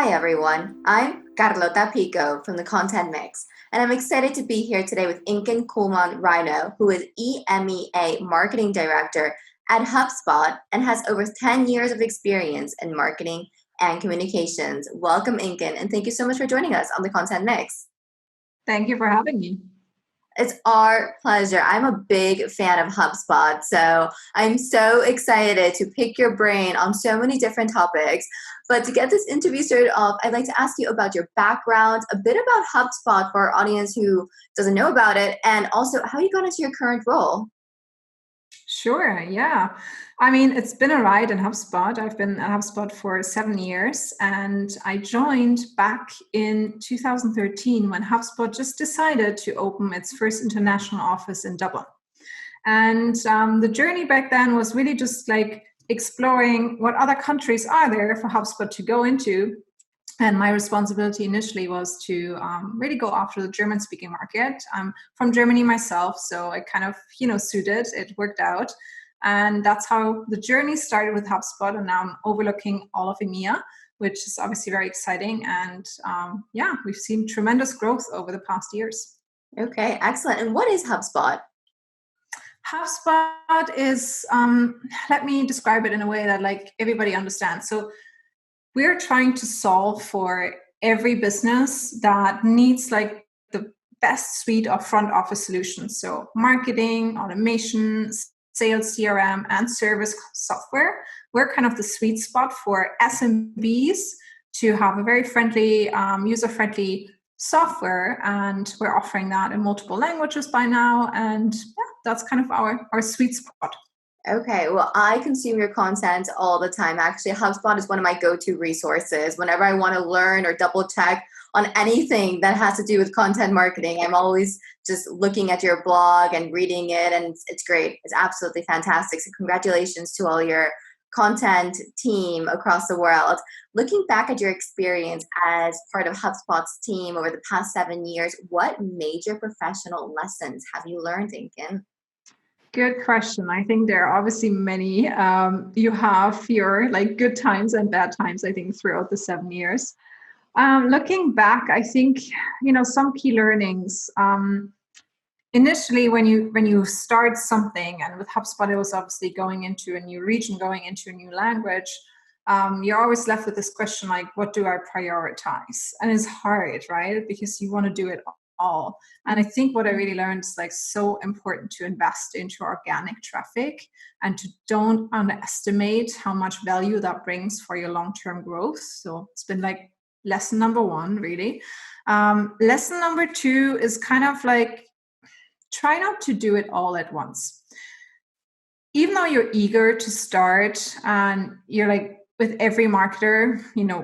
Hi everyone, I'm Carlota Pico from the Content Mix, and I'm excited to be here today with Inken Kuhlmann-Rhinow, who is EMEA Marketing Director at HubSpot and has over 10 years of experience in marketing and communications. Welcome, Inken, and thank you so much for joining us on the Content Mix. Thank you for having me. It's our pleasure. I'm a big fan of HubSpot, so I'm so excited to pick your brain on so many different topics. But to get this interview started off, I'd like to ask you about your background, a bit about HubSpot for our audience who doesn't know about it, and also how you got into your current role. Sure, yeah. I mean, it's been a ride in HubSpot. I've been at HubSpot for 7 years, and I joined back in 2013 when HubSpot just decided to open its first international office in Dublin. And the journey back then was really just like exploring what other countries are there for HubSpot to go into. And my responsibility initially was to really go after the German-speaking market. I'm from Germany myself, so it kind of, suited. It worked out. And that's how the journey started with HubSpot. And now I'm overlooking all of EMEA, which is obviously very exciting. And we've seen tremendous growth over the past years. Okay, excellent. And what is HubSpot? HubSpot is, let me describe it in a way that like everybody understands. So we're trying to solve for every business that needs like the best suite of front office solutions. So marketing, automation, sales, CRM, and service software. We're kind of the sweet spot for SMBs to have a very friendly, user-friendly software. And we're offering that in multiple languages by now. And that's kind of our sweet spot. Okay, well, I consume your content all the time. Actually, HubSpot is one of my go-to resources. Whenever I want to learn or double check on anything that has to do with content marketing, I'm always just looking at your blog and reading it, and it's great. It's absolutely fantastic. So congratulations to all your content team across the world. Looking back at your experience as part of HubSpot's team over the past 7 years, what major professional lessons have you learned, Inken? Good question. I think there are obviously many. You have your like good times and bad times, I think, throughout the 7 years. Looking back, I think, some key learnings. Initially, when you start something, and with HubSpot, it was obviously going into a new region, going into a new language. You're always left with this question like, what do I prioritize? And it's hard, right? Because you want to do it all. And I think what I really learned is like so important to invest into organic traffic and to don't underestimate how much value that brings for your long-term growth. So it's been like lesson number 1, really. Lesson number 2 is kind of like, try not to do it all at once. Even though you're eager to start and you're like, with every marketer,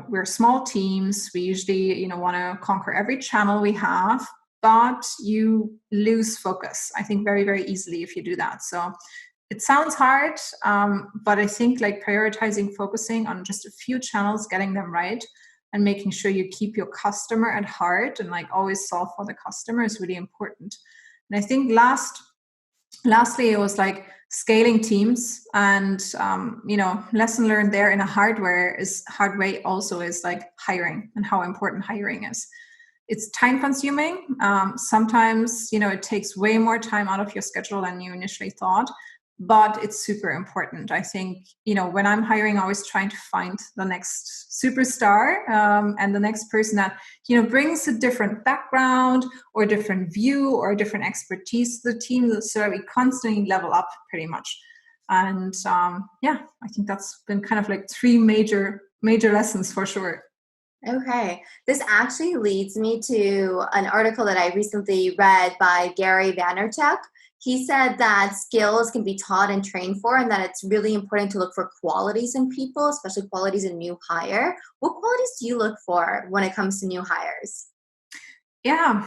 we're small teams. We usually, want to conquer every channel we have, but you lose focus, I think, very, very easily if you do that. So it sounds hard, but I think like prioritizing, focusing on just a few channels, getting them right, and making sure you keep your customer at heart and like always solve for the customer is really important. And I think lastly, it was like scaling teams, and lesson learned there in a hard way also is like hiring and how important hiring is. It's time consuming. Sometimes, it takes way more time out of your schedule than you initially thought, but it's super important. I think, when I'm hiring, I'm always trying to find the next superstar and the next person that, brings a different background or a different view or a different expertise to the team, so that we constantly level up pretty much. And I think that's been kind of like 3 major lessons for sure. Okay, this actually leads me to an article that I recently read by Gary Vaynerchuk. He said that skills can be taught and trained for, and that it's really important to look for qualities in people, especially qualities in new hire. What qualities do you look for when it comes to new hires? Yeah.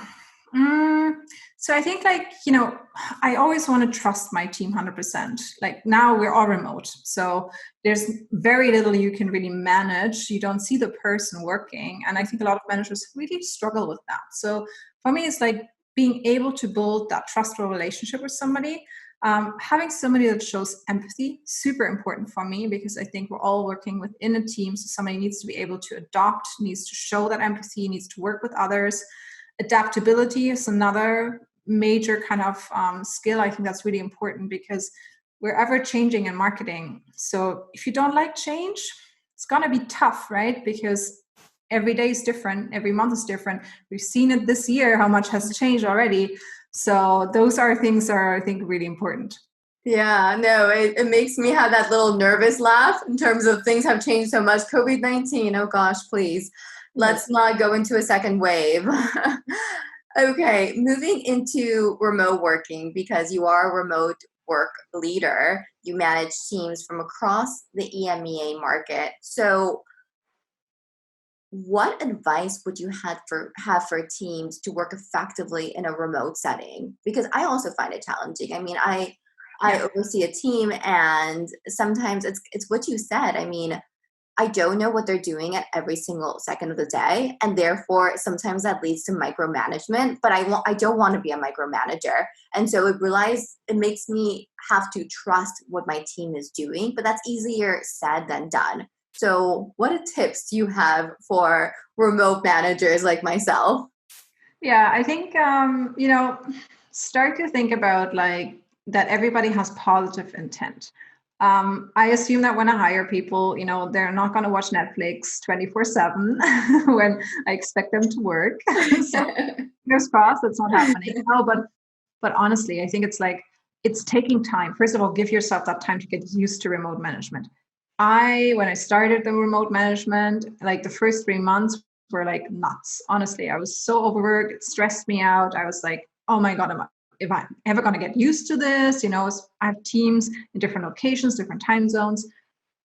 So I think I always want to trust my team 100%. Like now we're all remote. So there's very little you can really manage. You don't see the person working. And I think a lot of managers really struggle with that. So for me, it's like being able to build that trustful relationship with somebody Having somebody that shows empathy, super important for me, because I think we're all working within a team. So somebody needs to be able to adopt, needs to show that empathy, needs to work with others. Adaptability is another major kind of skill. I think that's really important because we're ever changing in marketing. So if you don't like change, it's going to be tough, right? Because every day is different. Every month is different. We've seen it this year, how much has changed already. So those are things that are, I think, really important. Yeah, no, it makes me have that little nervous laugh in terms of things have changed so much. COVID-19, oh gosh, please. Let's not go into a second wave. Okay, moving into remote working, because you are a remote work leader, you manage teams from across the EMEA market. So what advice would you have for teams to work effectively in a remote setting? Because I also find it challenging. I mean, I oversee a team, and sometimes it's what you said. I mean, I don't know what they're doing at every single second of the day, and therefore sometimes that leads to micromanagement. But I don't want to be a micromanager, and so it makes me have to trust what my team is doing. But that's easier said than done. So, what tips do you have for remote managers like myself? Yeah, I think start to think about like that everybody has positive intent. I assume that when I hire people, they're not going to watch Netflix 24/7 when I expect them to work. So fingers crossed, that's not happening. No, but honestly, I think it's taking time. First of all, give yourself that time to get used to remote management. When I started the remote management, like the first 3 months were like nuts. Honestly, I was so overworked. It stressed me out. I was like, oh my God, if I'm ever going to get used to this, I have teams in different locations, different time zones.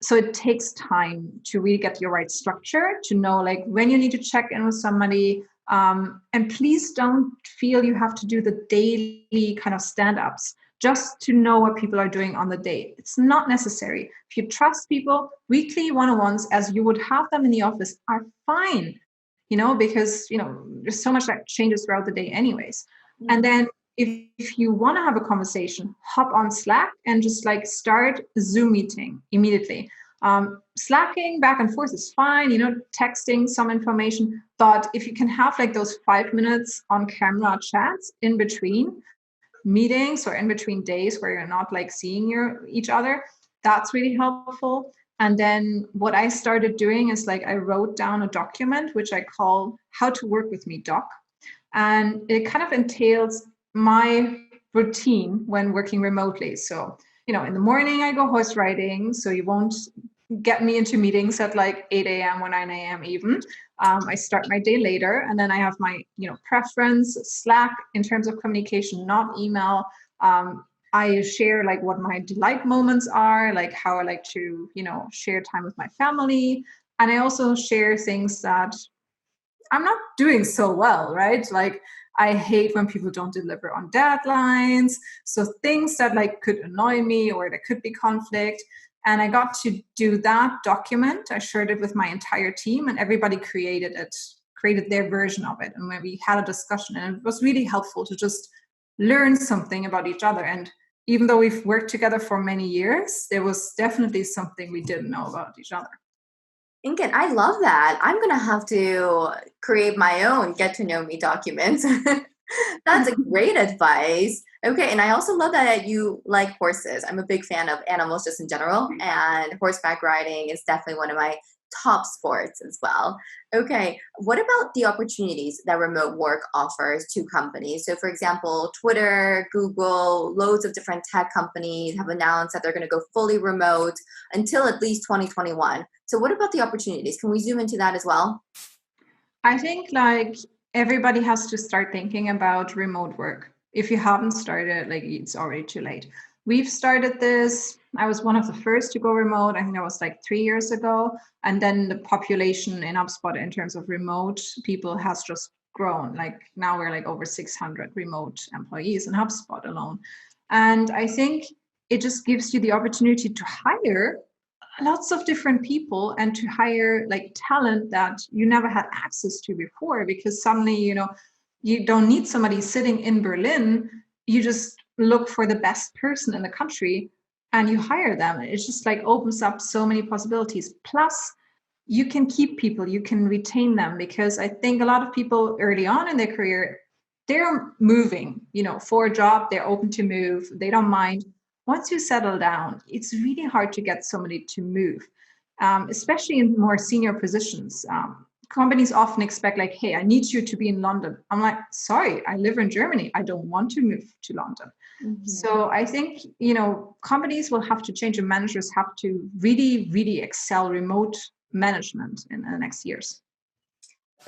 So it takes time to really get your right structure, to know like when you need to check in with somebody. And please don't feel you have to do the daily kind of stand-ups just to know what people are doing on the day. It's not necessary. If you trust people, weekly one-on-ones, as you would have them in the office, are fine, because, there's so much that changes throughout the day anyways. And then if you want to have a conversation, hop on Slack and just like start a Zoom meeting immediately. Slacking back and forth is fine, texting some information, but if you can have like those 5 minutes on camera chats in between meetings or in between days where you're not like seeing each other, that's really helpful. And then what I started doing is like I wrote down a document which I call How to Work with Me Doc. And it kind of entails my routine when working remotely. So, in the morning I go horse riding, so you won't get me into meetings at like 8 a.m. or 9 a.m. even. I start my day later, and then I have my, preference Slack in terms of communication, not email. I share like what my delight moments are, like how I like to, share time with my family. And I also share things that I'm not doing so well, right? Like I hate when people don't deliver on deadlines. So things that like could annoy me or there could be conflict. And I got to do that document. I shared it with my entire team, and everybody created their version of it. And when we had a discussion, and it was really helpful to just learn something about each other. And even though we've worked together for many years, there was definitely something we didn't know about each other. Inken, I love that. I'm going to have to create my own get to know me document. That's a great advice. Okay, and I also love that you like horses. I'm a big fan of animals just in general, and horseback riding is definitely one of my top sports as well. Okay, what about the opportunities that remote work offers to companies? So, for example, Twitter, Google, loads of different tech companies have announced that they're going to go fully remote until at least 2021. So, what about the opportunities? Can we zoom into that as well? I think like everybody has to start thinking about remote work. If you haven't started, like it's already too late. We've started this. I was one of the first to go remote. I think that was like 3 years ago. And then the population in HubSpot in terms of remote people has just grown. Like now we're like over 600 remote employees in HubSpot alone. And I think it just gives you the opportunity to hire lots of different people and to hire like talent that you never had access to before, because suddenly you don't need somebody sitting in Berlin. You just look for the best person in the country and you hire them. It just like opens up so many possibilities. Plus, you can keep people, you can retain them, because I think a lot of people early on in their career, they're moving, for a job, they're open to move, they don't mind. Once you settle down, it's really hard to get somebody to move, especially in more senior positions. Companies often expect like, hey, I need you to be in London. I'm like, sorry, I live in Germany. I don't want to move to London. Mm-hmm. So I think, companies will have to change, and managers have to really, really excel remote management in the next years.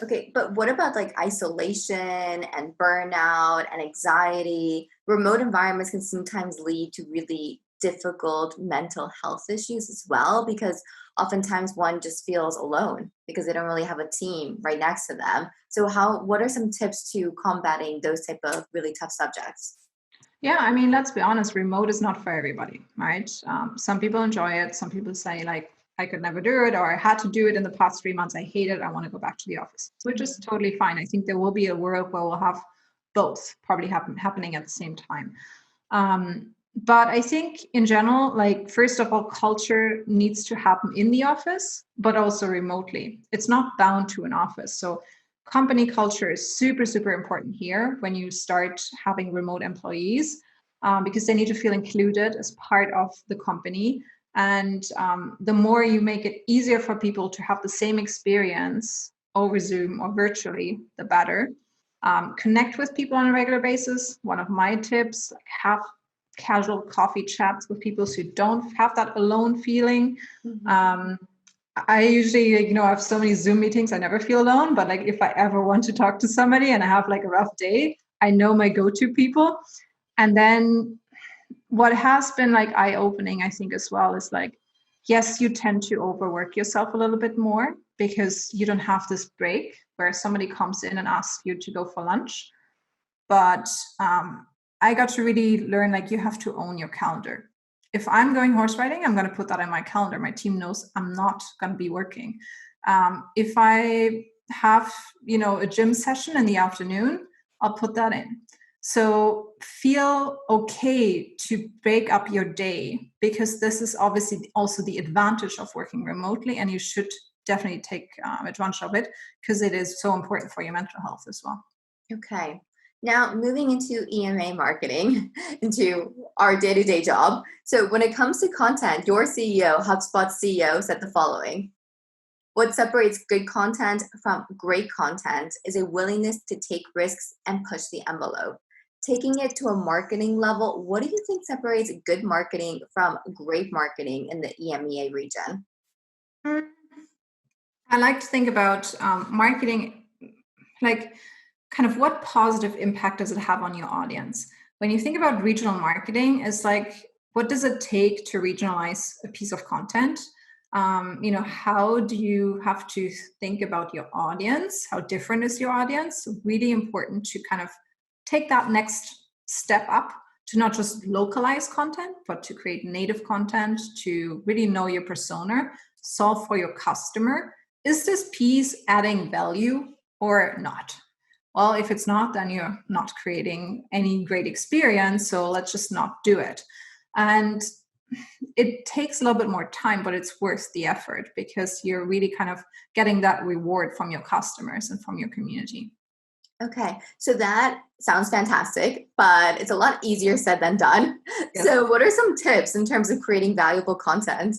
Okay, but what about like isolation and burnout and anxiety? Remote environments can sometimes lead to really difficult mental health issues as well, because oftentimes one just feels alone because they don't really have a team right next to them. So what are some tips to combating those type of really tough subjects? Yeah, I mean, let's be honest, remote is not for everybody, right? Some people enjoy it. Some people say like, I could never do it, or I had to do it in the past 3 months. I hate it. I want to go back to the office, which is totally fine. I think there will be a world where we'll have both probably happening at the same time. But I think in general, like, first of all, culture needs to happen in the office, but also remotely. It's not bound to an office. So company culture is super, super important here when you start having remote employees, because they need to feel included as part of the company. And the more you make it easier for people to have the same experience over Zoom or virtually, the better. Connect with people on a regular basis. One of my tips, like, have casual coffee chats with people so you don't have that alone feeling. Mm-hmm. I usually, I have so many Zoom meetings, I never feel alone, but like if I ever want to talk to somebody and I have like a rough day, I know my go-to people. And then what has been like eye-opening, I think, as well, is like, yes, you tend to overwork yourself a little bit more because you don't have this break where somebody comes in and asks you to go for lunch. But I got to really learn, like, you have to own your calendar. If I'm going horse riding, I'm going to put that in my calendar. My team knows I'm not going to be working. If I have, a gym session in the afternoon, I'll put that in. So feel okay to break up your day, because this is obviously also the advantage of working remotely, and you should definitely take advantage of it because it is so important for your mental health as well. Okay. Now, moving into EMEA marketing, into our day-to-day job. So when it comes to content, your CEO, HubSpot CEO, said the following: what separates good content from great content is a willingness to take risks and push the envelope. Taking it to a marketing level, what do you think separates good marketing from great marketing in the EMEA region? I like to think about marketing, like, kind of what positive impact does it have on your audience? When you think about regional marketing, it's like, what does it take to regionalize a piece of content? How do you have to think about your audience? How different is your audience? Really important to kind of take that next step up, to not just localize content, but to create native content, to really know your persona, solve for your customer. Is this piece adding value or not? Well, if it's not, then you're not creating any great experience. So let's just not do it. And it takes a little bit more time, but it's worth the effort because you're really kind of getting that reward from your customers and from your community. Okay, so that sounds fantastic, but it's a lot easier said than done. Yes. So what are some tips in terms of creating valuable content?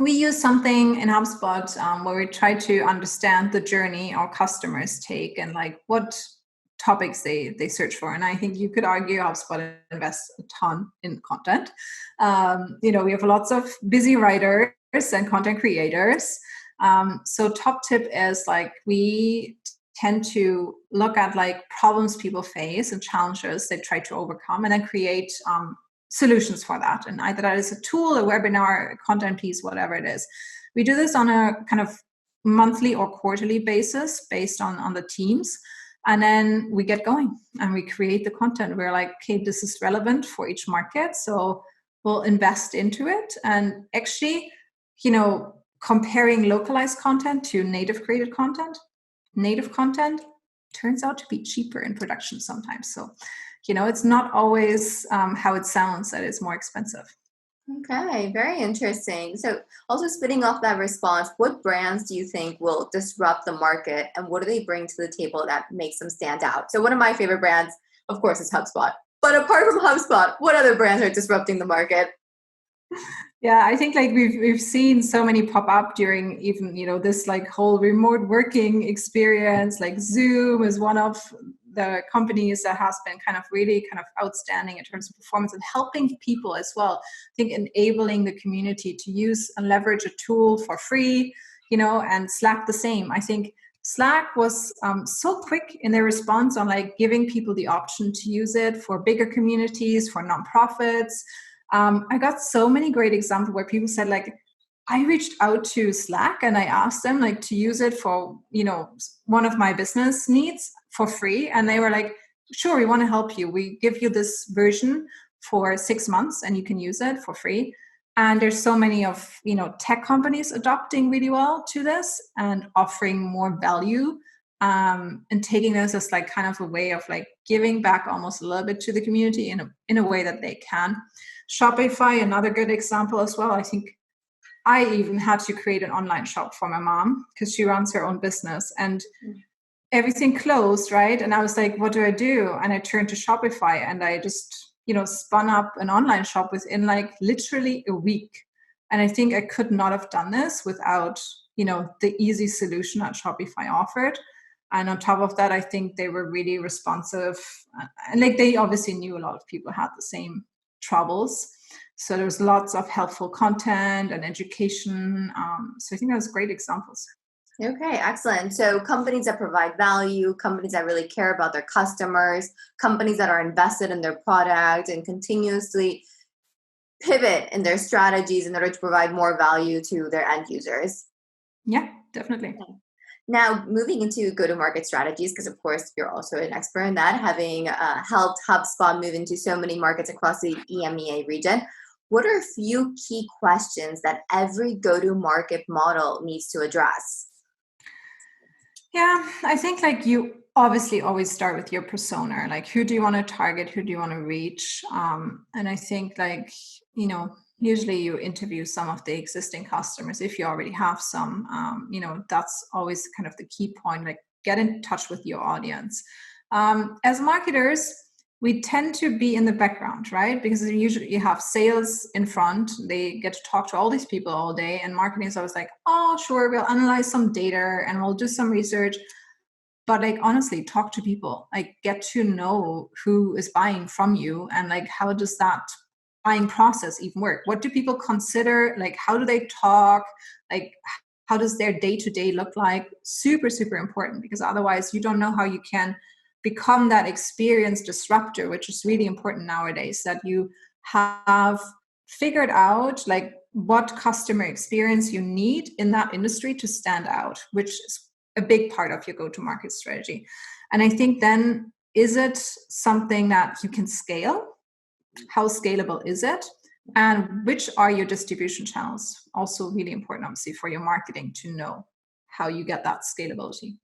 We use something in HubSpot where we try to understand the journey our customers take and like what topics they search for. And I think you could argue HubSpot invests a ton in content. We have lots of busy writers and content creators. So top tip is like, we tend to look at like problems people face and challenges they try to overcome, and then create solutions for that. And either that is a tool, a webinar, a content piece, whatever it is. We do this on a kind of monthly or quarterly basis based on the teams. And then we get going and we create the content. We're like, okay, this is relevant for each market, so we'll invest into it. And actually, comparing localized content to native content turns out to be cheaper in production sometimes. So It's not always how it sounds that it's more expensive. Okay, very interesting. So, also spinning off that response, what brands do you think will disrupt the market and what do they bring to the table that makes them stand out? So, one of my favorite brands, of course, is HubSpot. But apart from HubSpot, what other brands are disrupting the market? Yeah, I think like we've seen so many pop up during even this like whole remote working experience. Like Zoom is one of the companies that has been kind of really kind of outstanding in terms of performance and helping people as well. I think enabling the community to use and leverage a tool for free, and Slack the same. I think Slack was so quick in their response on like giving people the option to use it for bigger communities, for nonprofits. I got so many great examples where people said like, I reached out to Slack and I asked them like to use it for, one of my business needs for free. And they were like, sure, we want to help you. We give you this version for 6 months and you can use it for free. And there's so many of, tech companies adopting really well to this and offering more value, and taking this as like kind of a way of like giving back almost a little bit to the community in a way that they can. Shopify, another good example as well. I think I even had to create an online shop for my mom because she runs her own business and everything closed, right? And I was like, what do I do? And I turned to Shopify and I just, spun up an online shop within like literally a week. And I think I could not have done this without, the easy solution that Shopify offered. And on top of that, I think they were really responsive. And like they obviously knew a lot of people had the same troubles. So there's lots of helpful content and education. So I think that was great examples. Okay, excellent. So companies that provide value, companies that really care about their customers, companies that are invested in their product and continuously pivot in their strategies in order to provide more value to their end users. Yeah, definitely. Now, moving into go-to-market strategies, because of course you're also an expert in that, having helped HubSpot move into so many markets across the EMEA region, what are a few key questions that every go-to-market model needs to address? Yeah, I think like you obviously always start with your persona, like who do you want to target, who do you want to reach? And I think like, usually you interview some of the existing customers if you already have some. That's always kind of the key point, like get in touch with your audience. As marketers, we tend to be in the background, right? Because usually you have sales in front, they get to talk to all these people all day, and marketing is always like, oh, sure, we'll analyze some data and we'll do some research. But like, honestly, talk to people, like get to know who is buying from you and like, how does that buying process even work? What do people consider? Like, how do they talk? Like, how does their day-to-day look like? Super, super important, because otherwise you don't know how you can become that experience disruptor, which is really important nowadays, that you have figured out like what customer experience you need in that industry to stand out, which is a big part of your go-to-market strategy. And I think then, is it something that you can scale? How scalable is it? And which are your distribution channels? Also really important, obviously, for your marketing to know how you get that scalability.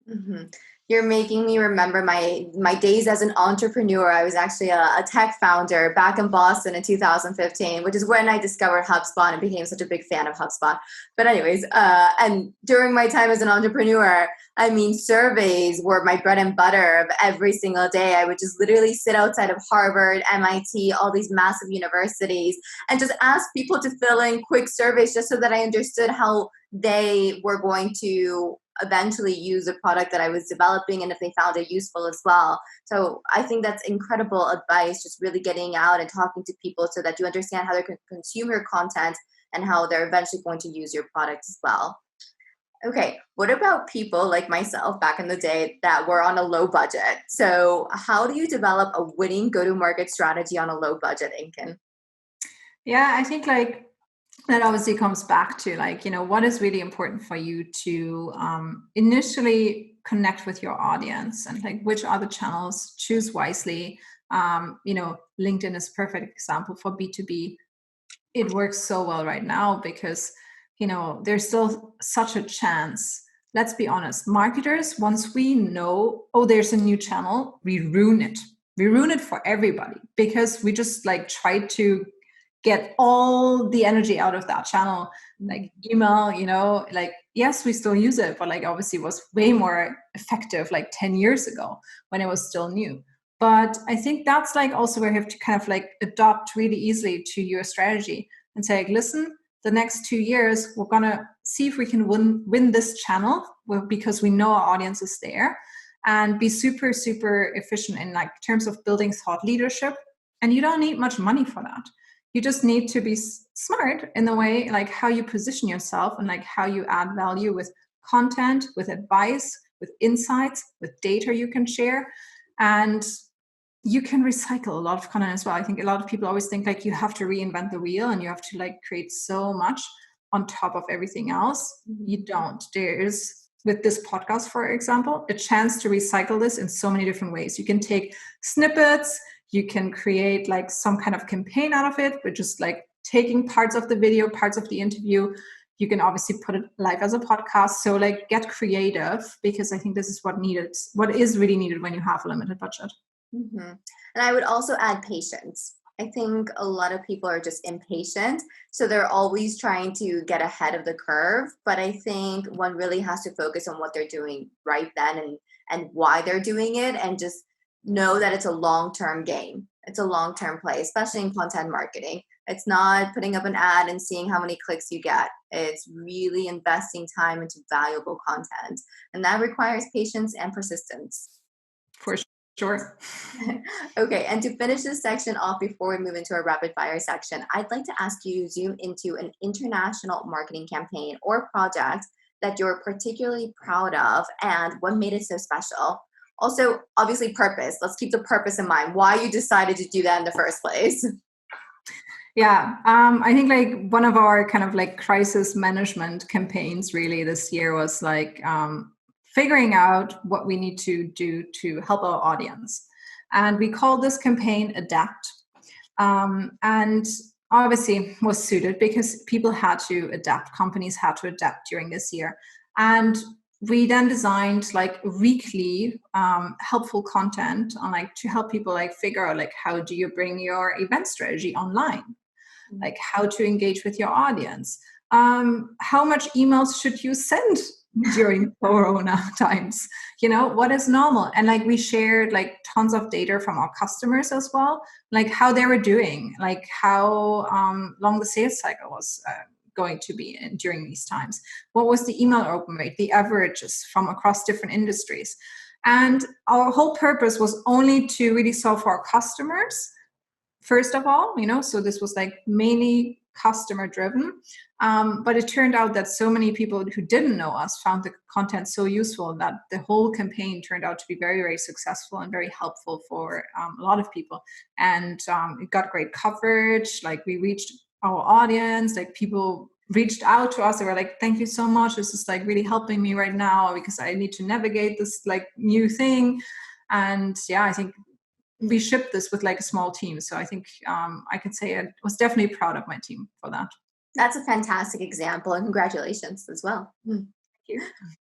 Mhm. You're making me remember my days as an entrepreneur. I was actually a tech founder back in Boston in 2015, which is when I discovered HubSpot and became such a big fan of HubSpot. But anyways, and during my time as an entrepreneur, I mean, surveys were my bread and butter of every single day. I would just literally sit outside of Harvard, MIT, all these massive universities, and just ask people to fill in quick surveys just so that I understood how they were going to eventually use the product that I was developing and if they found it useful as well. So I think that's incredible advice, just really getting out and talking to people so that you understand how they can consume your content and how they're eventually going to use your product as well. Okay, what about people like myself back in the day that were on a low budget? So how do you develop a winning go-to-market strategy on a low budget, Inken? Yeah, I think like that obviously comes back to like, what is really important for you to initially connect with your audience, and like which are the channels, choose wisely. LinkedIn is a perfect example for B2B. It works so well right now because, there's still such a chance. Let's be honest, marketers, once we know, oh, there's a new channel, we ruin it. we ruin it for everybody because we just like try to get all the energy out of that channel. Like email, like, yes, we still use it, but like obviously it was way more effective like 10 years ago when it was still new. But I think that's like also where you have to kind of like adopt really easily to your strategy and say, like, listen, the next 2 years, we're going to see if we can win this channel because we know our audience is there, and be super, super efficient in like terms of building thought leadership. And you don't need much money for that. You just need to be smart in the way, like how you position yourself and like how you add value with content, with advice, with insights, with data you can share. And you can recycle a lot of content as well. I think a lot of people always think like you have to reinvent the wheel and you have to like create so much on top of everything else. You don't. There is, with this podcast, for example, a chance to recycle this in so many different ways. You can take snippets, you can create like some kind of campaign out of it, but just like taking parts of the video, parts of the interview. You can obviously put it live as a podcast. So like get creative, because I think this is what is really needed when you have a limited budget. Mm-hmm. And I would also add patience. I think a lot of people are just impatient, so they're always trying to get ahead of the curve. But I think one really has to focus on what they're doing right then and why they're doing it, and just know that it's a long-term game. It's a long-term play, especially in content marketing. It's not putting up an ad and seeing how many clicks you get. It's really investing time into valuable content, and that requires patience and persistence. For sure. Okay, and to finish this section off before we move into our rapid fire section, I'd like to ask you to zoom into an international marketing campaign or project that you're particularly proud of and what made it so special. Also, obviously, purpose. Let's keep the purpose in mind, why you decided to do that in the first place. Yeah, I think like one of our kind of like crisis management campaigns really this year was like figuring out what we need to do to help our audience. And we called this campaign Adapt. And obviously was suited because people had to adapt, companies had to adapt during this year. And we then designed like weekly helpful content on like to help people like figure out like how do you bring your event strategy online, like how to engage with your audience, how much emails should you send during Corona times, what is normal. And like we shared like tons of data from our customers as well, like how they were doing, like how long the sales cycle was going to be during these times, what was the email open rate, the averages from across different industries. And our whole purpose was only to really solve for our customers first of all, so this was like mainly customer driven. But it turned out that so many people who didn't know us found the content so useful that the whole campaign turned out to be very, very successful and very helpful for a lot of people. And it got great coverage. Like we reached our audience, like people reached out to us. They were like, thank you so much. This is like really helping me right now because I need to navigate this like new thing. And yeah, I think we shipped this with like a small team. So I think I could say I was definitely proud of my team for that. That's a fantastic example, and congratulations as well. Thank you.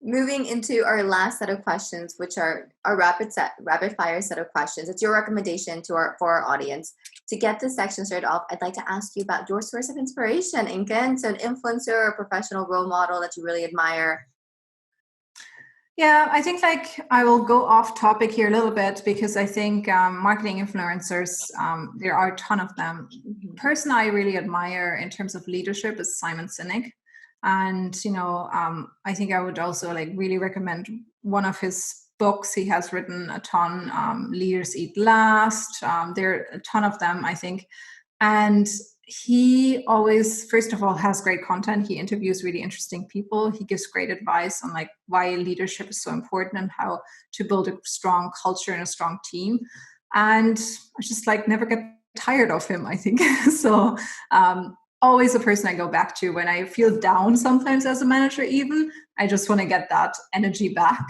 Moving into our last set of questions, which are our rapid fire set of questions. It's your recommendation for our audience. To get this section started off, I'd like to ask you about your source of inspiration, Inken. So an influencer or professional role model that you really admire. Yeah, I think like I will go off topic here a little bit because I think marketing influencers, there are a ton of them. Mm-hmm. Person I really admire in terms of leadership is Simon Sinek. And, I think I would also like really recommend one of his books. He has written a ton, Leaders Eat Last. There are a ton of them, I think. And he always, first of all, has great content. He interviews really interesting people. He gives great advice on like why leadership is so important and how to build a strong culture and a strong team. And I just like never get tired of him, I think. So always a person I go back to when I feel down sometimes as a manager even. I just want to get that energy back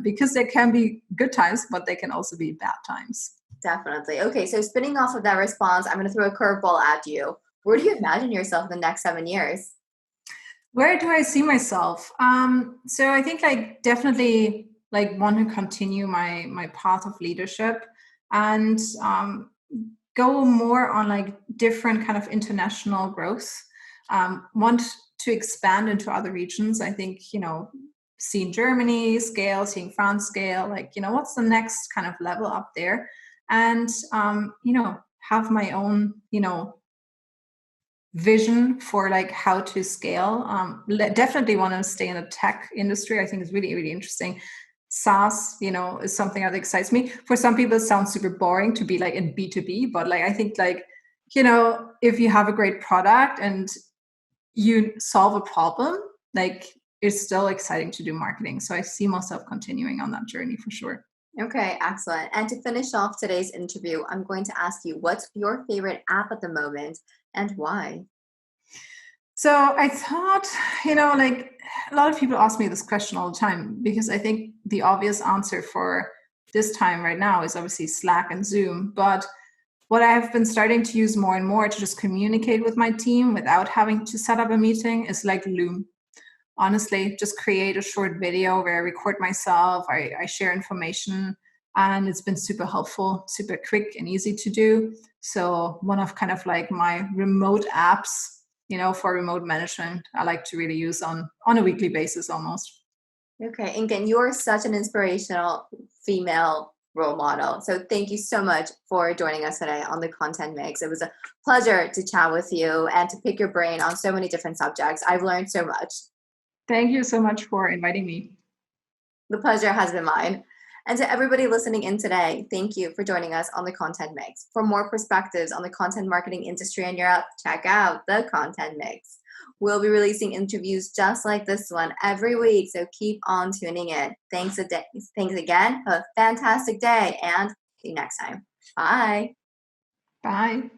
because there can be good times, but they can also be bad times. Definitely. Okay, so spinning off of that response, I'm going to throw a curveball at you. Where do you imagine yourself in the next 7 years? Where do I see myself? So I think like definitely like want to continue my path of leadership. and go more on like different kind of international growth. Want to expand into other regions. I think, seeing Germany scale, seeing France scale, like, what's the next kind of level up there? And, have my own, vision for like how to scale. Definitely want to stay in the tech industry. I think it's really, really interesting. SaaS, is something that excites me. For some people, it sounds super boring to be like in B2B, but like I think like, if you have a great product and you solve a problem, like it's still exciting to do marketing. So I see myself continuing on that journey for sure. Okay, excellent. And to finish off today's interview, I'm going to ask you, what's your favorite app at the moment and why? So I thought, like a lot of people ask me this question all the time because I think the obvious answer for this time right now is obviously Slack and Zoom. But what I have been starting to use more and more to just communicate with my team without having to set up a meeting is like Loom. Honestly, just create a short video where I record myself, I share information, and it's been super helpful, super quick and easy to do. So one of kind of like my remote apps, for remote management, I like to really use on a weekly basis almost. Okay, Inken, you are such an inspirational female role model. So thank you so much for joining us today on the Content Mix. It was a pleasure to chat with you and to pick your brain on so many different subjects. I've learned so much. Thank you so much for inviting me. The pleasure has been mine. And to everybody listening in today, thank you for joining us on the Content Mix. For more perspectives on the content marketing industry in Europe, check out the Content Mix. We'll be releasing interviews just like this one every week, so keep on tuning in. Thanks again. Have a fantastic day, and see you next time. Bye. Bye.